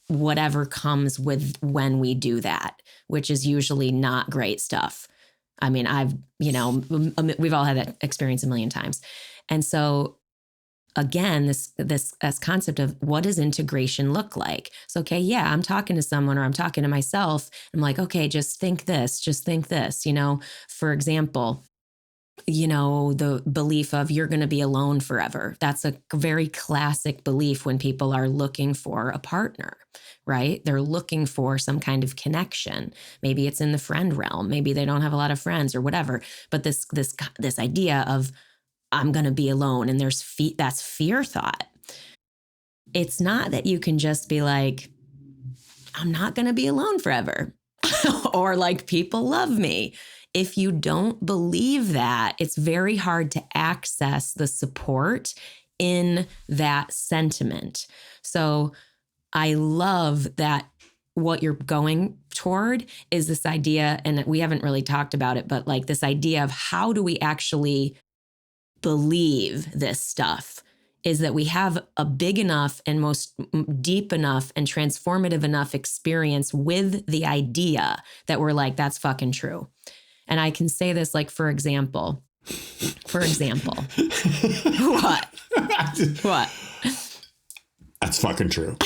whatever comes with when we do that, which is usually not great stuff. I mean, we've all had that experience a million times. And so again, this concept of what does integration look like? So, okay, yeah, I'm talking to someone or I'm talking to myself. I'm like, okay, just think this, for example, the belief of you're going to be alone forever. That's a very classic belief when people are looking for a partner, right? They're looking for some kind of connection. Maybe it's in the friend realm. Maybe they don't have a lot of friends or whatever. But this idea of I'm going to be alone and that's fear thought. It's not that you can just be like, I'm not going to be alone forever. Or like people love me. If you don't believe that, it's very hard to access the support in that sentiment. So I love that what you're going toward is this idea, and we haven't really talked about it, but like this idea of how do we actually believe this stuff, is that we have a big enough and most deep enough and transformative enough experience with the idea that we're like, that's fucking true. And I can say this, like, for example, what? What? That's fucking true.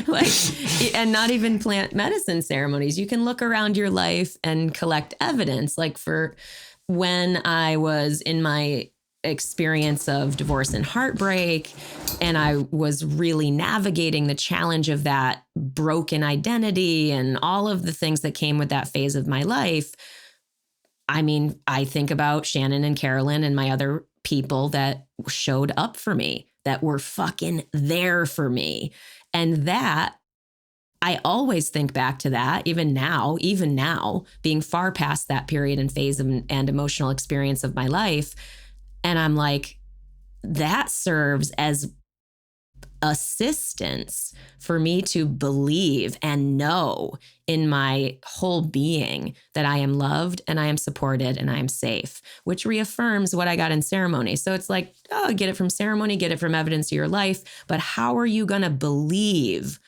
Like, and not even plant medicine ceremonies. You can look around your life and collect evidence. Like for when I was in my experience of divorce and heartbreak, and I was really navigating the challenge of that broken identity and all of the things that came with that phase of my life. I mean, I think about Shannon and Carolyn and my other people that showed up for me, that were fucking there for me. And that I always think back to that, even now, being far past that period and phase and emotional experience of my life. And I'm like, that serves as assistance for me to believe and know in my whole being that I am loved and I am supported and I am safe, which reaffirms what I got in ceremony. So it's like, oh, get it from ceremony, get it from evidence of your life. But how are you going to believe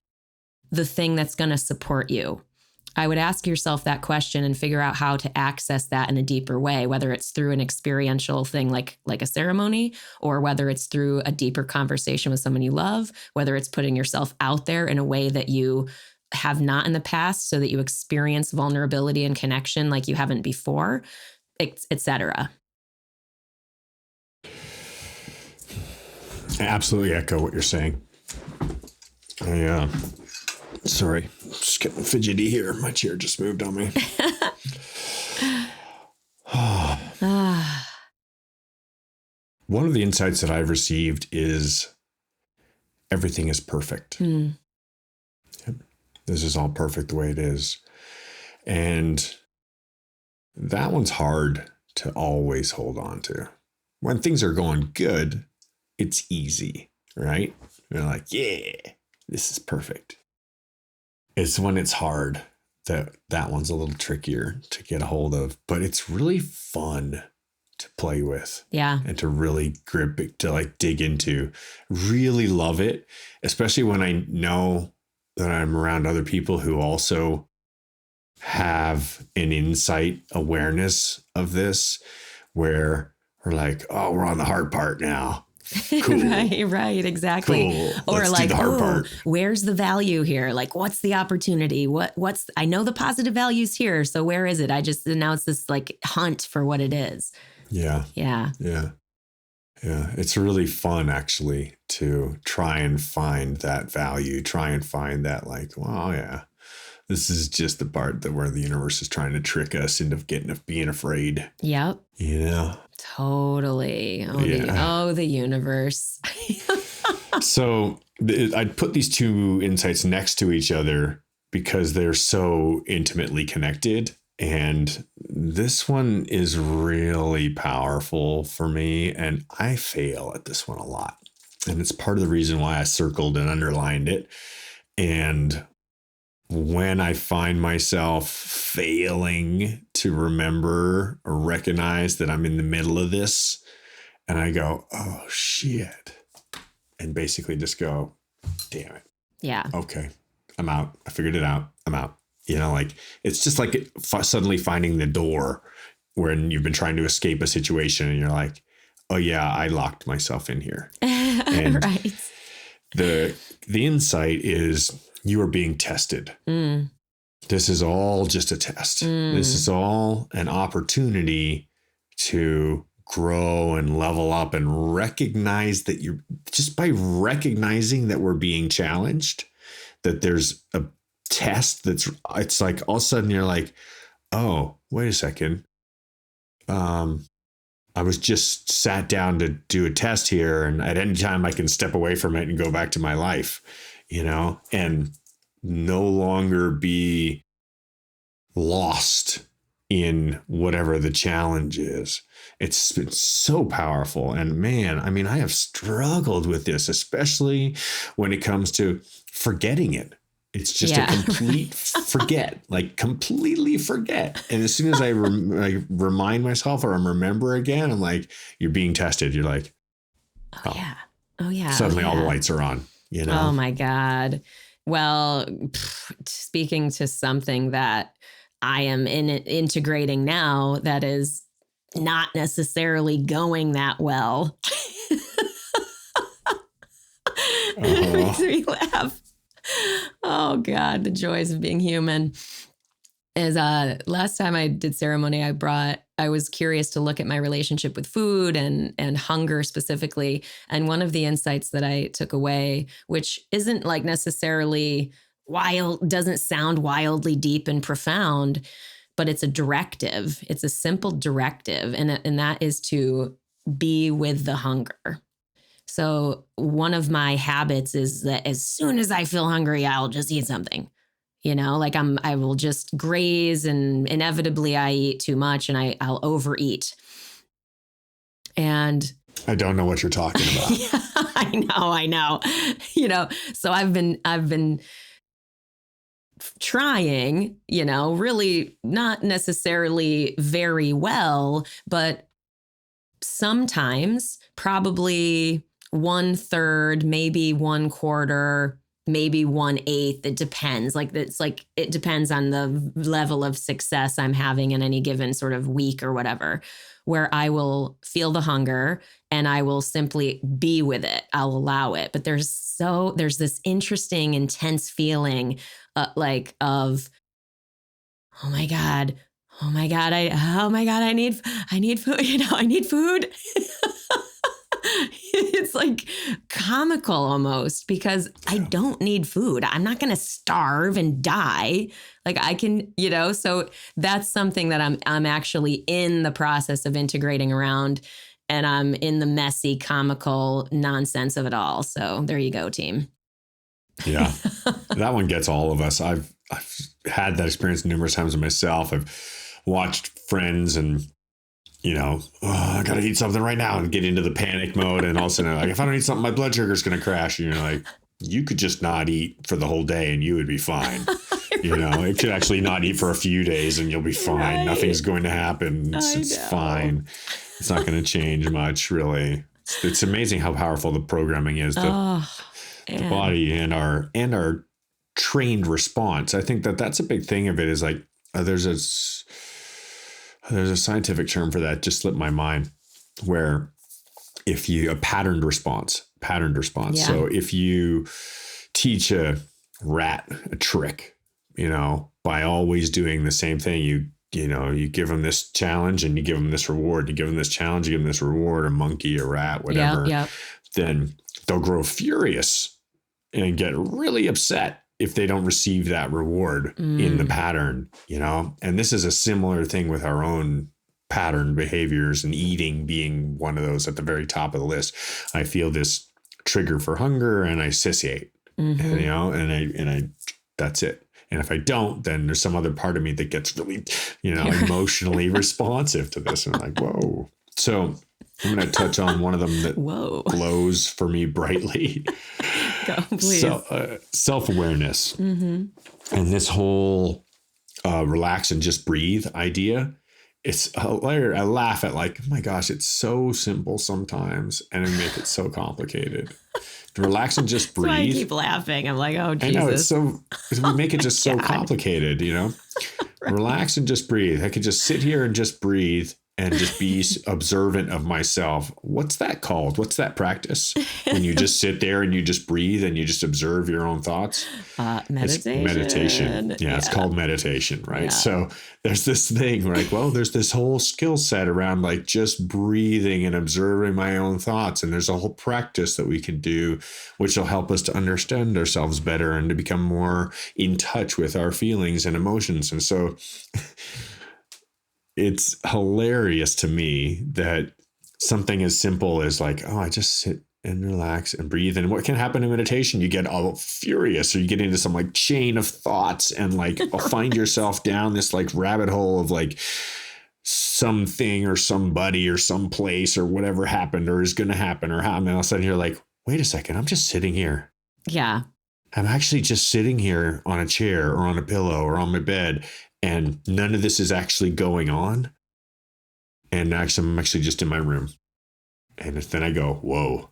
the thing that's going to support you? I would ask yourself that question and figure out how to access that in a deeper way, whether it's through an experiential thing like a ceremony, or whether it's through a deeper conversation with someone you love, whether it's putting yourself out there in a way that you have not in the past so that you experience vulnerability and connection like you haven't before, etc. I absolutely echo what you're saying. Sorry, just getting fidgety here. My chair just moved on me. One of the insights that I've received is everything is perfect. Yep. This is all perfect the way it is. And that one's hard to always hold on to. When things are going good, it's easy, right? You're like, yeah, this is perfect. It's when it's hard that one's a little trickier to get a hold of, but it's really fun to play with. Yeah. And to really grip it, to like dig into, really love it, especially when I know that I'm around other people who also have an insight awareness of this, where we're like, oh, we're on the hard part now. Cool. Right, exactly. Cool. Or Let's like, do the hard part. Where's the value here? Like, what's the opportunity? I know the positive value's here. So where is it? Now it's this like hunt for what it is. Yeah. It's really fun actually to try and find that value, try and find that like, well, yeah, this is just the part that where the universe is trying to trick us into being afraid. Yep. Totally. The universe. So I'd put these two insights next to each other because they're so intimately connected. And this one is really powerful for me. And I fail at this one a lot. And it's part of the reason why I circled and underlined it. And when I find myself failing to remember or recognize that I'm in the middle of this, and I go, oh, shit. And basically just go, damn it. Yeah. Okay. I'm out. I figured it out. I'm out. Like it's just like suddenly finding the door when you've been trying to escape a situation and you're like, oh yeah, I locked myself in here. And right. The insight is you are being tested. This is all just a test. This is all an opportunity to grow and level up and recognize that you're just by recognizing that we're being challenged, that there's a test it's like all of a sudden you're like, oh, wait a second. I was just sat down to do a test here, and at any time I can step away from it and go back to my life, and no longer be lost in whatever the challenge is. It's been so powerful. And man, I mean, I have struggled with this, especially when it comes to forgetting it. It's just a complete forget, like completely forget. And as soon as I remind myself or remember again, I'm like, you're being tested. You're like, oh yeah. Suddenly all the lights are on, Oh my God. Well, speaking to something that I am integrating now that is not necessarily going that well. It makes me laugh. Oh God, the joys of being human. Is last time I did ceremony, I was curious to look at my relationship with food and hunger specifically. And one of the insights that I took away, which isn't like necessarily doesn't sound wildly deep and profound, but it's a directive. It's a simple directive. And that is to be with the hunger. So one of my habits is that as soon as I feel hungry, I'll just eat something. Like I will just graze, and inevitably I eat too much and I'll overeat. And I don't know what you're talking about. Yeah, I know. So I've been trying, really not necessarily very well, but sometimes probably one third, maybe one quarter, maybe 1/8. It depends. It depends on the level of success I'm having in any given sort of week or whatever, where I will feel the hunger and I will simply be with it. I'll allow it. But there's this interesting, intense feeling of, oh my God. Oh my God. Oh my God. I need food. I need food. It's like comical almost because I don't need food. I'm not going to starve and die. Like I can, so that's something that I'm actually in the process of integrating around, and I'm in the messy, comical nonsense of it all. So there you go, team. Yeah. That one gets all of us. I've had that experience numerous times myself. I've watched friends and, I got to eat something right now and get into the panic mode. And all of a sudden, like, if I don't eat something, my blood sugar is going to crash. And you're like, you could just not eat for the whole day and you would be fine. It could actually not eat for a few days and you'll be fine. Right. Nothing's going to happen. It's fine. It's not going to change much, really. It's amazing how powerful the programming is. The body and our trained response. I think that's a big thing of it is like, there's a scientific term for that, just slipped my mind, where if you, a patterned response. Yeah. So if you teach a rat a trick, by always doing the same thing, you give them this challenge and you give them this reward, you give them this challenge, you give them this reward, a monkey, a rat, whatever, then they'll grow furious and get really upset if they don't receive that reward in the pattern, and this is a similar thing with our own pattern behaviors, and eating being one of those at the very top of the list. I feel this trigger for hunger and I satiate, and I that's it. And if I don't, then there's some other part of me that gets really, emotionally responsive to this. And I'm like, whoa. So I'm going to touch on one of them that glows for me brightly. Go, please. So, self-awareness. And this whole relax and just breathe idea. It's hilarious. I laugh at like, oh my gosh, it's so simple sometimes and I make it so complicated. Relax and just breathe. I keep laughing. I'm like, oh, Jesus. I know, it's so, we make it just so complicated, Right. Relax and just breathe. I could just sit here and just breathe and just be observant of myself. What's that called? What's that practice? When you just sit there and you just breathe and you just observe your own thoughts? Meditation. It's meditation. Yeah, it's called meditation, right? Yeah. So there's this thing where like, well, there's this whole skill set around like just breathing and observing my own thoughts. And there's a whole practice that we can do, which will help us to understand ourselves better and to become more in touch with our feelings and emotions. And so it's hilarious to me that something as simple as like, oh, I just sit and relax and breathe. And what can happen in meditation? You get all furious or you get into some like chain of thoughts and like find yourself down this like rabbit hole of like something or somebody or some place or whatever happened or is going to happen or how. And all of a sudden you're like, wait a second, I'm just sitting here. Yeah. I'm actually just sitting here on a chair or on a pillow or on my bed. And none of this is actually going on. And actually, I'm actually just in my room. And then I go, whoa.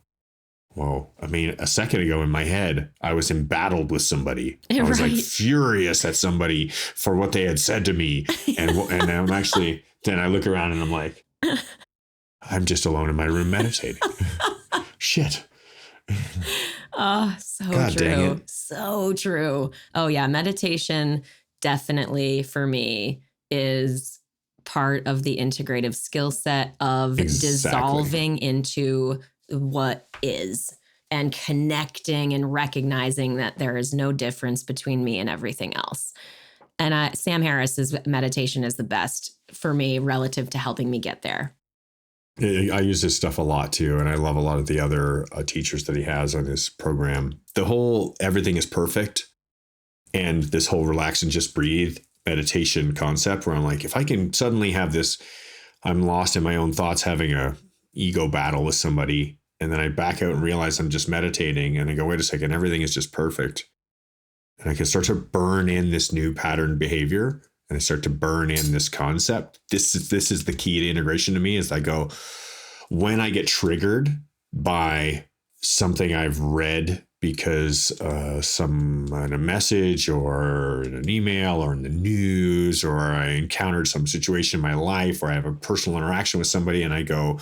I mean, a second ago in my head, I was embattled with somebody. I was like furious at somebody for what they had said to me. And I'm actually, then I look around and I'm like, I'm just alone in my room meditating. Shit. Oh, so God, true. So true. Oh, yeah. Meditation definitely for me is part of the integrative skill set of dissolving into what is and connecting and recognizing that there is no difference between me and everything else. And Sam Harris's meditation is the best for me relative to helping me get there. I use this stuff a lot too. And I love a lot of the other teachers that he has on his program. The whole everything is perfect and this whole relax and just breathe meditation concept where I'm like, if I can suddenly have this, I'm lost in my own thoughts, having a ego battle with somebody. And then I back out and realize I'm just meditating. And I go, wait a second, everything is just perfect. And I can start to burn in this new pattern behavior. And I start to burn in this concept. This is the key to integration to me, is I go, when I get triggered by something I've read because in a message or in an email or in the news, or I encountered some situation in my life, or I have a personal interaction with somebody and I go,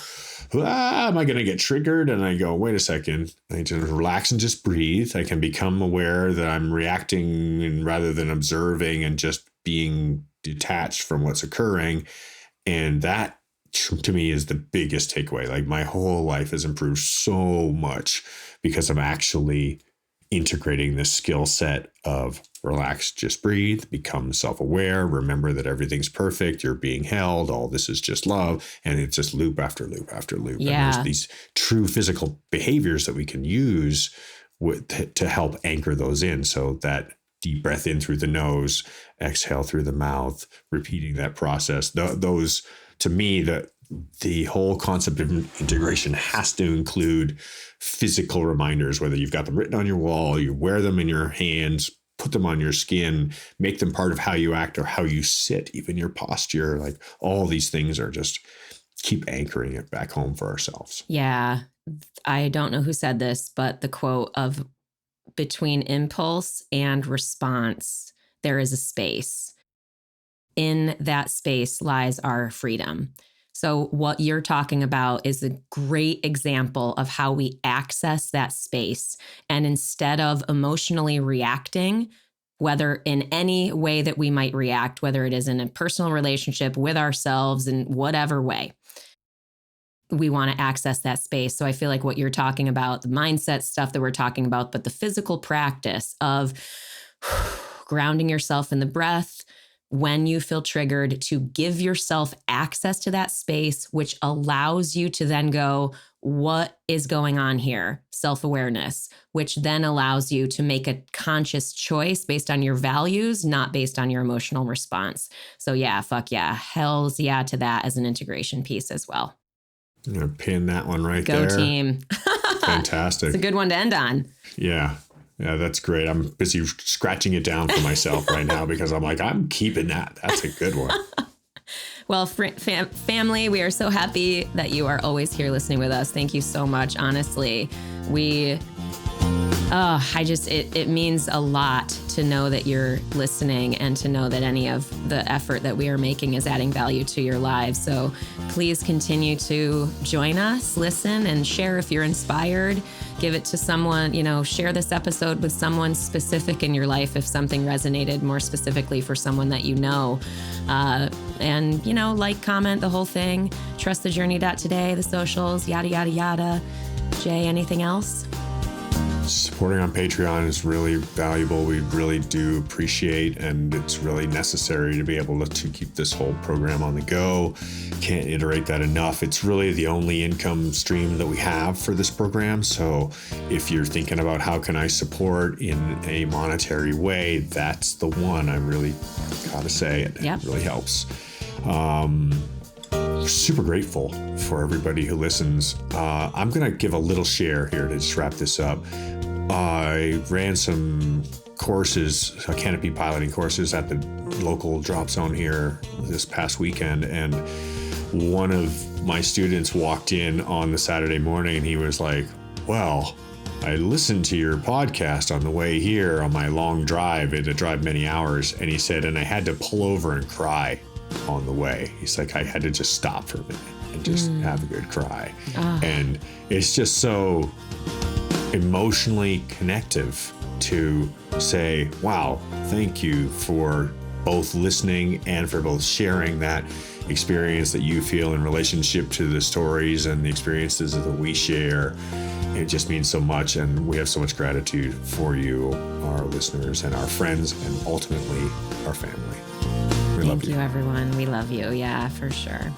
am I going to get triggered? And I go, wait a second, I just relax and just breathe. I can become aware that I'm reacting and rather than observing and just being detached from what's occurring. And that to me is the biggest takeaway. Like, my whole life has improved so much because I'm actually integrating this skill set of relax, just breathe, become self-aware, remember that everything's perfect, you're being held, all this is just love. And it's just loop after loop after loop. Yeah. And there's these true physical behaviors that we can use to help anchor those in. So that deep breath in through the nose, exhale through the mouth, repeating that process. Those, to me, the whole concept of integration has to include physical reminders, whether you've got them written on your wall, you wear them in your hands, put them on your skin, make them part of how you act or how you sit, even your posture. Like, all these things are just keep anchoring it back home for ourselves. Yeah. I don't know who said this, but the quote of between impulse and response, there is a space. In that space lies our freedom. So what you're talking about is a great example of how we access that space. And instead of emotionally reacting, whether in any way that we might react, whether it is in a personal relationship with ourselves in whatever way, we want to access that space. So I feel like what you're talking about, the mindset stuff that we're talking about, but the physical practice of grounding yourself in the breath, when you feel triggered, to give yourself access to that space, which allows you to then go, what is going on here? Self-awareness, which then allows you to make a conscious choice based on your values, not based on your emotional response. So yeah, fuck yeah. Hells yeah to that as an integration piece as well. I'm going to pin that one right Go there. team. Fantastic. It's a good one to end on. Yeah. Yeah, that's great. I'm busy scratching it down for myself right now because I'm like, I'm keeping that. That's a good one. Well, family, we are so happy that you are always here listening with us. Thank you so much. Honestly, it means a lot to know that you're listening and to know that any of the effort that we are making is adding value to your lives. So please continue to join us, listen, and share if you're inspired. Give it to someone, share this episode with someone specific in your life if something resonated more specifically for someone that you know. And like, comment, the whole thing. Trustthejourney.today, the socials, yada, yada, yada. Jay, anything else? Supporting on Patreon is really valuable. We really do appreciate, and it's really necessary to be able to keep this whole program on the go. Can't iterate that enough. It's really the only income stream that we have for this program. So if you're thinking about how can I support in a monetary way, that's the one. I really gotta say it. Yep. It really helps. Super grateful for everybody who listens. I'm going to give a little share here to just wrap this up. I ran some courses, canopy piloting courses at the local drop zone here this past weekend. And one of my students walked in on the Saturday morning and he was like, well, I listened to your podcast on the way here on my long drive. It had drive many hours. And he said, and I had to pull over and cry on the way. He's like, I had to just stop for a minute and just have a good cry. And it's just so emotionally connective to say, wow, thank you for both listening and for both sharing that experience that you feel in relationship to the stories and the experiences that we share. It just means so much, and we have so much gratitude for you, our listeners and our friends, and ultimately our family. We love you. Thank you, everyone. We love you. Yeah, for sure.